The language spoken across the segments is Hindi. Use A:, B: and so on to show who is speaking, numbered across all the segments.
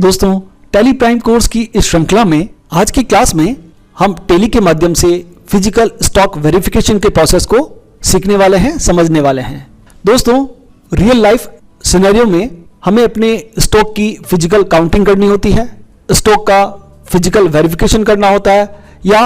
A: दोस्तों, टैली प्राइम कोर्स की इस श्रृंखला में आज की क्लास में हम टैली के माध्यम से फिजिकल स्टॉक वेरिफिकेशन के प्रोसेस को सीखने वाले हैं, समझने वाले हैं। दोस्तों, रियल लाइफ सिनेरियो में हमें अपने स्टॉक की फिजिकल काउंटिंग करनी होती है, स्टॉक का फिजिकल वेरिफिकेशन करना होता है, या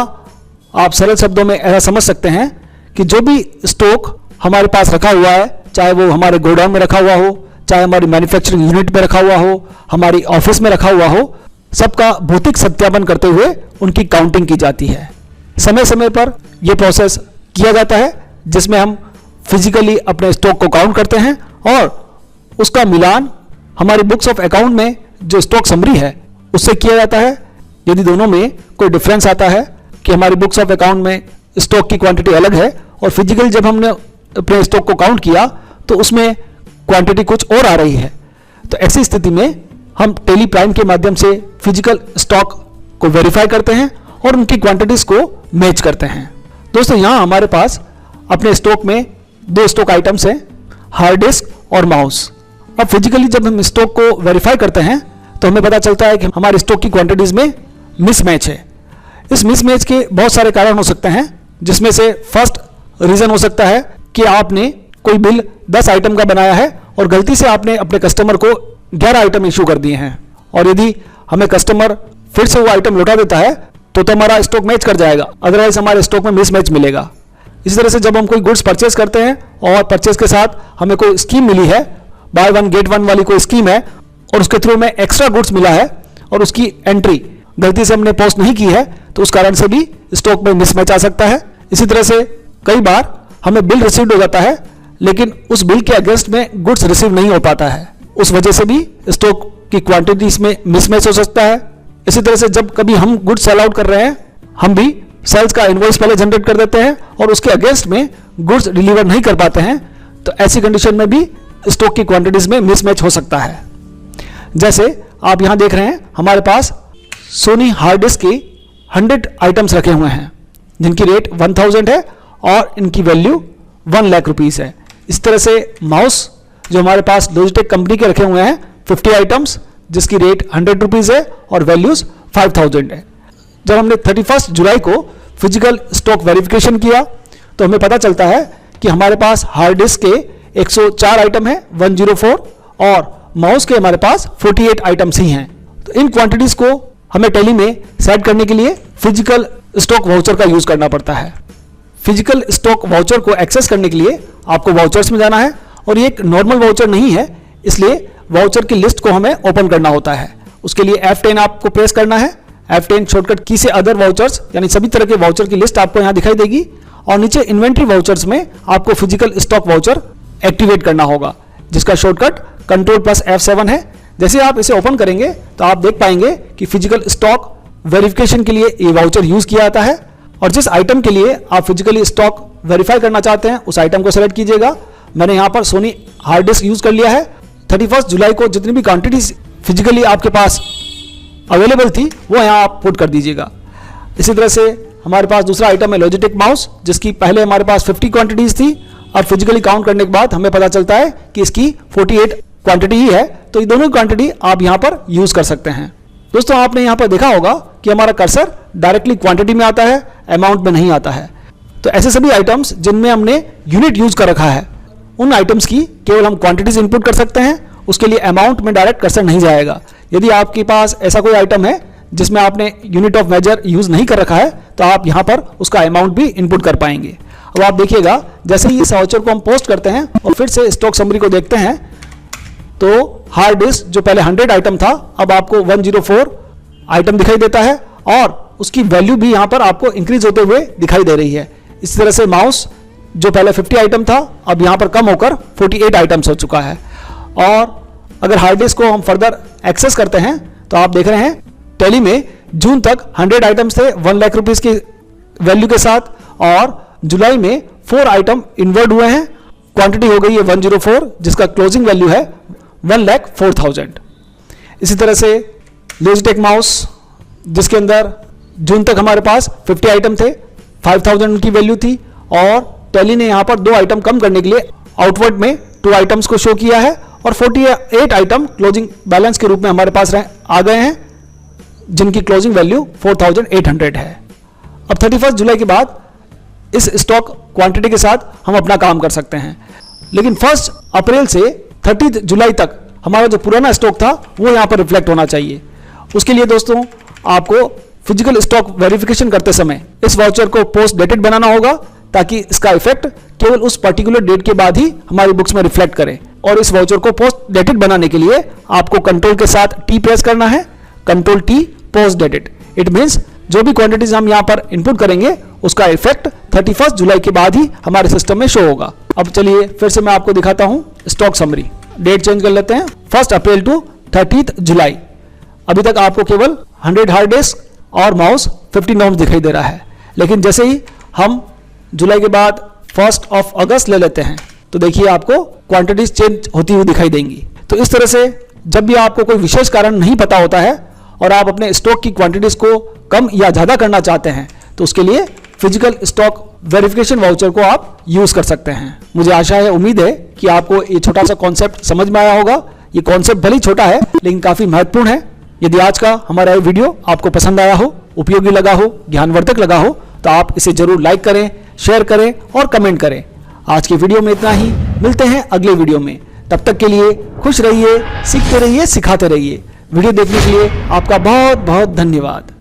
A: आप सरल शब्दों में ऐसा समझ सकते हैं कि जो भी स्टॉक हमारे पास रखा हुआ है, चाहे वो हमारे गोडाउन में रखा हुआ हो, चाहे हमारी मैन्युफैक्चरिंग यूनिट में रखा हुआ हो, हमारी ऑफिस में रखा हुआ हो, सबका भौतिक सत्यापन करते हुए उनकी काउंटिंग की जाती है। समय समय पर यह प्रोसेस किया जाता है जिसमें हम फिजिकली अपने स्टॉक को काउंट करते हैं और उसका मिलान हमारी बुक्स ऑफ अकाउंट में जो स्टॉक समरी है उससे किया जाता है। यदि दोनों में कोई डिफरेंस आता है कि हमारी बुक्स ऑफ अकाउंट में स्टॉक की क्वांटिटी अलग है और फिजिकली जब हमने अपने स्टॉक को काउंट किया तो उसमें क्वांटिटी कुछ और आ रही है, तो ऐसी स्थिति में हम टैली प्राइम के माध्यम से फिजिकल स्टॉक को वेरीफाई करते हैं और उनकी क्वांटिटीज को मैच करते हैं। दोस्तों, यहाँ हमारे पास अपने स्टॉक में दो स्टॉक आइटम्स हैं, हार्ड डिस्क और माउस। अब फिजिकली जब हम स्टॉक को वेरीफाई करते हैं तो हमें पता चलता है कि हमारे स्टॉक की क्वांटिटीज में मिसमैच है। इस मिसमैच के बहुत सारे कारण हो सकते हैं, जिसमें से फर्स्ट रीजन हो सकता है कि आपने कोई बिल 10 आइटम का बनाया है और गलती से आपने अपने कस्टमर को 11 आइटम इशू कर दिए हैं, और यदि हमें कस्टमर फिर से वो आइटम लौटा देता है तो हमारा स्टॉक मैच कर जाएगा, अदरवाइज हमारे स्टॉक में मिसमैच मिलेगा। इसी तरह से जब हम कोई गुड्स परचेज करते हैं और परचेज के साथ हमें कोई स्कीम मिली है, बाय वन गेट वन वाली कोई स्कीम है, और उसके थ्रू में एक्स्ट्रा गुड्स मिला है और उसकी एंट्री गलती से हमने पोस्ट नहीं की है, तो उस कारण से भी स्टॉक में मिसमैच आ सकता है। इसी तरह से कई बार हमें बिल रिसीव्ड हो जाता है लेकिन उस बिल के अगेंस्ट में गुड्स रिसीव नहीं हो पाता है, उस वजह से भी स्टॉक की क्वांटिटीज में मिसमैच हो सकता है। इसी तरह से जब कभी हम गुड्स सेल आउट कर रहे हैं, हम भी सेल्स का इनवॉइस पहले जनरेट कर देते हैं और उसके अगेंस्ट में गुड्स डिलीवर नहीं कर पाते हैं, तो ऐसी कंडीशन में भी स्टॉक की क्वांटिटीज में मिसमैच हो सकता है। जैसे आप यहां देख रहे हैं, हमारे पास सोनी हार्ड डिस्क के 100 आइटम्स रखे हुए हैं जिनकी रेट 1000 है और इनकी वैल्यू 1 लाख रुपीस है। इस तरह से माउस जो हमारे पास लॉजिटेक कंपनी के रखे हुए हैं 50 आइटम्स जिसकी रेट 100 रुपीस है और वैल्यूज 5000 है। जब हमने 31 जुलाई को फिजिकल स्टॉक वेरिफिकेशन किया तो हमें पता चलता है कि हमारे पास हार्ड डिस्क के 104 आइटम है 104 और माउस के हमारे पास 48 आइटम्स ही हैं। तो इन क्वांटिटीज को हमें टैली में सेट करने के लिए फिजिकल स्टॉक वाउचर का यूज करना पड़ता है। फिजिकल स्टॉक वाउचर को एक्सेस करने के लिए आपको वाउचर्स में जाना है, और ये एक नॉर्मल वाउचर नहीं है, इसलिए वाउचर की लिस्ट को हमें ओपन करना होता है। उसके लिए F10 आपको प्रेस करना है। F10 शॉर्टकट की से अदर वाउचर्स यानी सभी तरह के वाउचर की लिस्ट आपको यहाँ दिखाई देगी, और नीचे इन्वेंट्री वाउचर्स में आपको फिजिकल स्टॉक वाउचर एक्टिवेट करना होगा जिसका शॉर्टकट Ctrl+F7 है। जैसे आप इसे ओपन करेंगे तो आप देख पाएंगे कि फिजिकल स्टॉक वेरिफिकेशन के लिए ये वाउचर यूज किया जाता है, और जिस आइटम के लिए आप फिजिकली स्टॉक वेरीफाई करना चाहते हैं उस आइटम को सेलेक्ट कीजिएगा। मैंने यहाँ पर सोनी हार्ड डिस्क यूज कर लिया है। 31 जुलाई को जितनी भी क्वांटिटीज फिजिकली आपके पास अवेलेबल थी वो यहाँ आप पुट कर दीजिएगा। इसी तरह से हमारे पास दूसरा आइटम है लॉजिटेक माउस, जिसकी पहले हमारे पास 50 क्वांटिटीज थी, अब फिजिकली काउंट करने के बाद हमें पता चलता है कि इसकी 48 क्वांटिटी ही है, तो ये दोनों क्वांटिटी आप यहाँ पर यूज कर सकते हैं। दोस्तों, आपने यहाँ पर देखा होगा कि हमारा कर्सर डायरेक्टली क्वांटिटी में आता है, अमाउंट में नहीं आता है। तो ऐसे सभी आइटम्स जिनमें हमने यूनिट यूज कर रखा है उन आइटम्स की केवल हम क्वांटिटीज इनपुट कर सकते हैं, उसके लिए अमाउंट में डायरेक्ट कर्सर नहीं जाएगा। यदि आपके पास ऐसा कोई आइटम है जिसमें आपने यूनिट ऑफ मेजर यूज नहीं कर रखा है तो आप यहाँ पर उसका अमाउंट भी इनपुट कर पाएंगे। अब आप देखिएगा, जैसे ही इस वाउचर को हम पोस्ट करते हैं और फिर से स्टॉक समरी को देखते हैं तो हार्ड डिस्क जो पहले 100 आइटम था अब आपको 104 आइटम दिखाई देता है और उसकी वैल्यू भी यहाँ पर आपको इंक्रीज होते हुए दिखाई दे रही है। इसी तरह से माउस जो पहले 50 आइटम था अब यहाँ पर कम होकर 48 आइटम्स हो चुका है। और अगर हार्ड डिस्क को हम फर्दर एक्सेस करते हैं तो आप देख रहे हैं टैली में जून तक 100 आइटम्स थे 1 लाख रुपीस की वैल्यू के साथ, और जुलाई में 4 आइटम इन्वर्ट हुए हैं, क्वांटिटी हो गई है 104 जिसका क्लोजिंग वैल्यू है 1,04,000। इसी तरह से लॉजिटेक माउस जिसके अंदर जून तक हमारे पास 50 आइटम थे, 5,000 उनकी वैल्यू थी, और टैली ने यहाँ पर 2 आइटम कम करने के लिए आउटवर्ड में 2 आइटम्स को शो किया है और 48 आइटम क्लोजिंग बैलेंस के रूप में हमारे पास आ गए हैं, जिनकी क्लोजिंग वैल्यू 4800 है। अब 31 जुलाई के बाद इस स्टॉक क्वांटिटी के साथ हम अपना काम कर सकते हैं, लेकिन 1 अप्रैल से 30 जुलाई तक हमारा जो पुराना स्टॉक था वो यहाँ पर रिफ्लेक्ट होना चाहिए। उसके लिए दोस्तों आपको फिजिकल स्टॉक वेरिफिकेशन करते समय इस वाउचर को पोस्ट डेटेड बनाना होगा, ताकि इसका इफेक्ट केवल उस पर्टिकुलर डेट के बाद ही हमारी बुक्स में रिफ्लेक्ट करे। और इस वाउचर को पोस्ट डेटेड बनाने के लिए आपको कंट्रोल के साथ टी प्रेस करना है, control T post dated. It means जो भी क्वांटिटीज हम यहाँ पर इनपुट करेंगे उसका इफेक्ट 31 जुलाई के बाद ही हमारे सिस्टम में शो होगा। अब चलिए फिर से मैं आपको दिखाता हूँ स्टॉक समरी। डेट चेंज कर लेते हैं, 1 अप्रैल टू 30 जुलाई। अभी तक आपको केवल 100 हार्ड डिस्क और माउस 50 नॉर्म्स दिखाई दे रहा है, लेकिन जैसे ही हम जुलाई के बाद 1 अगस्त ले लेते हैं तो देखिए आपको क्वांटिटीज चेंज होती हुई दिखाई देंगी। तो इस तरह से जब भी आपको कोई विशेष कारण नहीं पता होता है और आप अपने स्टॉक की क्वांटिटीज को कम या ज़्यादा करना चाहते हैं तो उसके लिए फिजिकल स्टॉक वेरिफिकेशन वाउचर को आप यूज़ कर सकते हैं। मुझे आशा है, उम्मीद है कि आपको ये छोटा सा कॉन्सेप्ट समझ में आया होगा। ये कॉन्सेप्ट भले ही छोटा है लेकिन काफ़ी महत्वपूर्ण है। यदि आज का हमारा ये वीडियो आपको पसंद आया हो, उपयोगी लगा हो, ज्ञानवर्धक लगा हो तो आप इसे जरूर लाइक करें, शेयर करें और कमेंट करें। आज की वीडियो में इतना ही, मिलते हैं अगले वीडियो में। तब तक के लिए खुश रहिए, सीखते रहिए, सिखाते रहिए। वीडियो देखने के लिए आपका बहुत बहुत धन्यवाद।